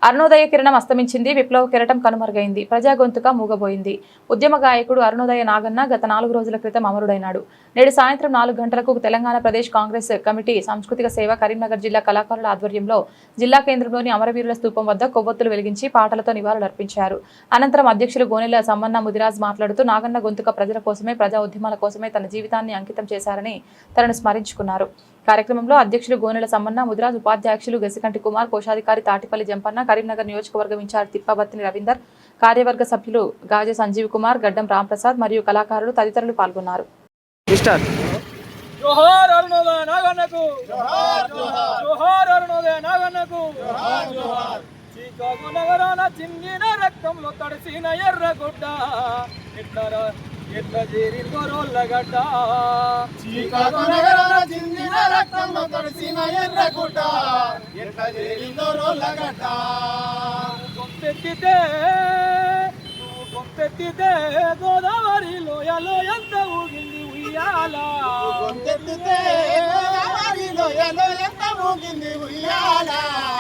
అరుణోదయ కిరణం అస్తమించింది. విప్లవ కిరటం కనుమరుగైంది. ప్రజా గొంతుక మూగబోయింది. ఉద్యమ గాయకుడు అరుణోదయ నాగన్న గత 4 రోజుల క్రితం అమరుడైనాడు. నేడు సాయంత్రం 4 గంటలకు తెలంగాణ ప్రదేశ్ కాంగ్రెస్ కమిటీ సాంస్కృతిక సేవ కరీంనగర్ జిల్లా కళాకారుల ఆధ్వర్యంలో జిల్లా కేంద్రంలోని అమరవీరుల స్తూపం వద్ద కొవ్వొత్తులు వెలిగించి పాటలతో నివాళులర్పించారు. అనంతరం అధ్యక్షులు గోనెల సమ్మన్న ముదిరాజ్ మాట్లాడుతూ నాగన్న గొంతుక ప్రజల కోసమే, ప్రజా ఉద్యమాల కోసమే తన జీవితాన్ని అంకితం చేశారని తనను స్మరించుకున్నారు. కార్యక్రమంలో అధ్యక్షులు గోనెల సమ్మన్న ముదిరాజ్, ఉపాధ్యక్షులు గసికంటి కుమార్, కోశాధికారి తాటిపల్లి జంపన్న, కరీంనగర్ నియోజకవర్గం ఇన్ఛార్జ్ తిప్పబత్తిని రవీందర్, కార్యవర్గ సభ్యులు గాజే సంజీవ్ కుమార్, గడ్డం రాంప్రసాద్ మరియు కళాకారులు తదితరులు పాల్గొన్నారు. జోహార్ అరుణోదయ నాగన్నకు, జోహార్ అరుణోదయ నాగన్నకు. చికాగో నగరాన చిందిన రక్తంలో తడిసిన ఎర్రగుడ్డ ఎట్లా చేరిందో రోళ్ళగడ్డ. చికాగో నగరాన చిందిన రక్తంలో తడిసిన ఎర్రగుడ్డ ఎట్లా చేరిందో రోళ్ళగడ్డ. గొంతెత్తితే గోదావరి లోయలో ఎంత ఊగింది ఉయ్యాల.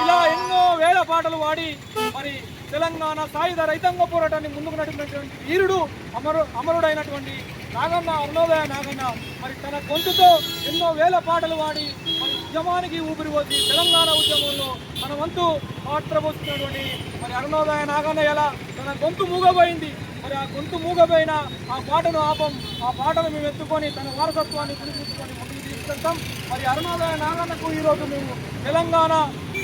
ఇలా ఎన్నో వేల పాటలు పాడి మరి తెలంగాణ సాయుధ రైతాంగ పోరాటాన్ని ముందుకు నడిపినటువంటి వీరుడు అమరుడైనటువంటి నాగన్న, అరుణోదయ నాగన్న మరి తన గొంతుతో ఎన్నో వేల పాటలు పాడి మరి ఉద్యమానికి ఊపిరి పోసి తెలంగాణ ఉద్యమంలో తన వంతు పాత్ర పోస్తున్నటువంటి మరి అరుణోదయ నాగన్న ఎలా తన గొంతు మూగబోయింది. మరి ఆ గొంతు మూగపోయిన ఆ పాటను ఆ పాటను మేము ఎత్తుకొని తన వారసత్వాన్ని పిలిపించుకొని ముందుకు తీసుకెళ్తాం. మరి అరుణోదయ నాగన్నకు ఈరోజు మేము తెలంగాణ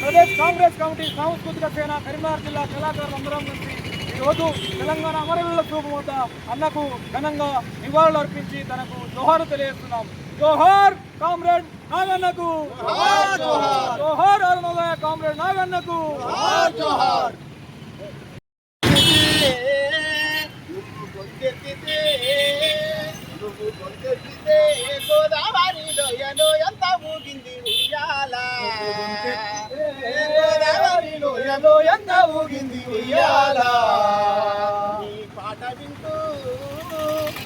ప్రదేశ్ కాంగ్రెస్ కమిటీ సాంస్కృతిక సేన కరీంనగర్ జిల్లా కళాకారులు అందరం కలిసి ఈరోజు తెలంగాణ అమరవీరుల స్తూపం వద్ద అన్నకు ఘనంగా నివాళులు అర్పించి తనకు జోహారు తెలియజేస్తున్నాం. జోహార్ కామ్రేడ్ నాగన్నకు, జోహార్ అరుణోదయ కామ్రేడ్ నాగన్నకు. గోదావరి లోయలో ఎంత ఊగింది ఉయ్యాల, గోదావరి లోయలో ఎంత ఊగింది ఉయ్యాల.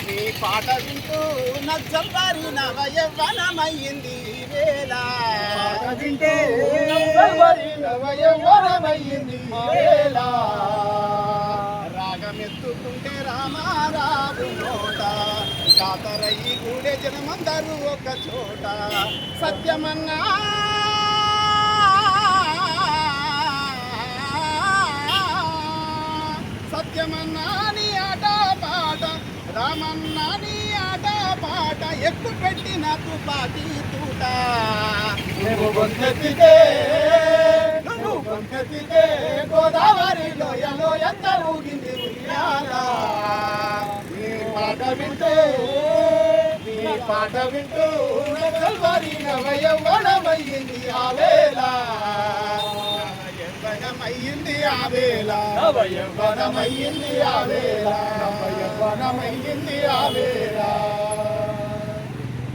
నీ పాట వింటూ నచ్చల్వారి నవయవ్వనమయ్యింది వేళ. నవయవ్వనమయ్యింది వేళ. రాగమెత్తుకుంటే రామారావు నోట కాతరయ్యి కూడే జనమందరూ ఒక చోట. సత్యమన్నా సత్యమన్నా నీ ఆట పాట, రామన్నా నీ ఆట పాట, ఎక్కు పెట్టిన తుపాకీ తూట. నువ్వు గొంతెత్తితే గోదావరి లోయలో ఎంత ఊగింది ఉయ్యాల. నీ పాట వింటూ నగల్వారి నవయవ్వనమయ్యింది ఆ వేళ. నవయవ్వనమయ్యింది ఆ వేళ. నవయవ్వనమయ్యింది ఆ వేళ. నవయవ్వనమయ్యింది ఆ వేళ.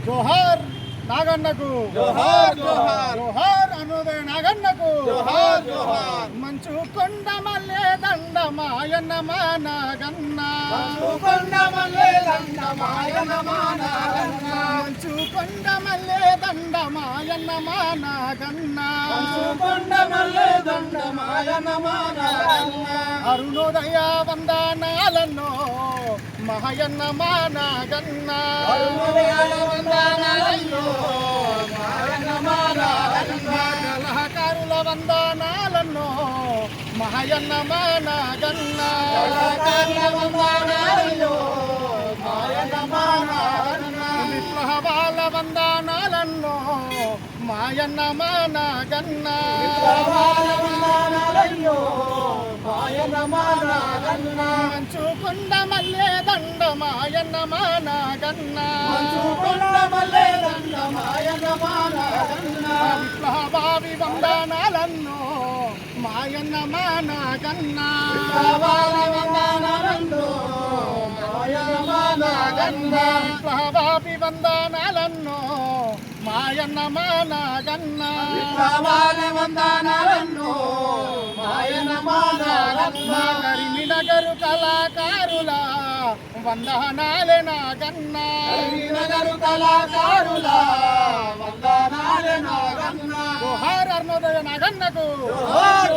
జోహార్ నాగన్నకు, జోహార్ జోహార్. జోహార్ అరుణోదయ నాగన్నకు, జోహార్ జోహార్. మంచు కొండ మల్లె దండ మాయన్న మా నాగన్న, మంచు కొండ మల్లె దండ మాయన్న మా నాగన్న, మంచు కొండ మల్లె దండ మాయన్న మా నాగన్న, మంచు కొండ మల్లె దండ మాయన్న మా నాగన్న. అరుణోదయ వందనాలన్నో మాయన్న మా నాగన్న, అరుణోదయ వందనాలన్నో మాయన్న మా నాగన్న. కళాకారుల వందనాలన్నో మాయన్న మా నాగన్న, కళాకారుల వందనాలన్నో మాయన్న మా నాగన్న. విప్లవాల వందనాలన్నో మాయన్న మా నాగన్న, విప్లవాల వందనాలన్నో మాయన్న మా నాగన్న. మంచు కొండ మల్లె దండ మాయన్న మా నాగన్న, మంచు కొండ మల్లె దండ మాయన్న మా నాగన్న. విప్లవావి వందనాలన్నో మాయన్న మా నాగన్న, విప్లవాల వందనాలన్నో మాయన్న మా నాగన్న. విప్లవావి వందనాలన్నో మాయన్న మా నాగన్న, విప్లవాల వందనాలన్నో మాయన్న మా నాగన్న. కరీంనగరు కళాకారుల వందనాలే నాగన్న, కరీంనగరు కళాకారుల వందనాలే నాగన్న. జోహార్ అరుణోదయ నాగన్నకు, జోహార్.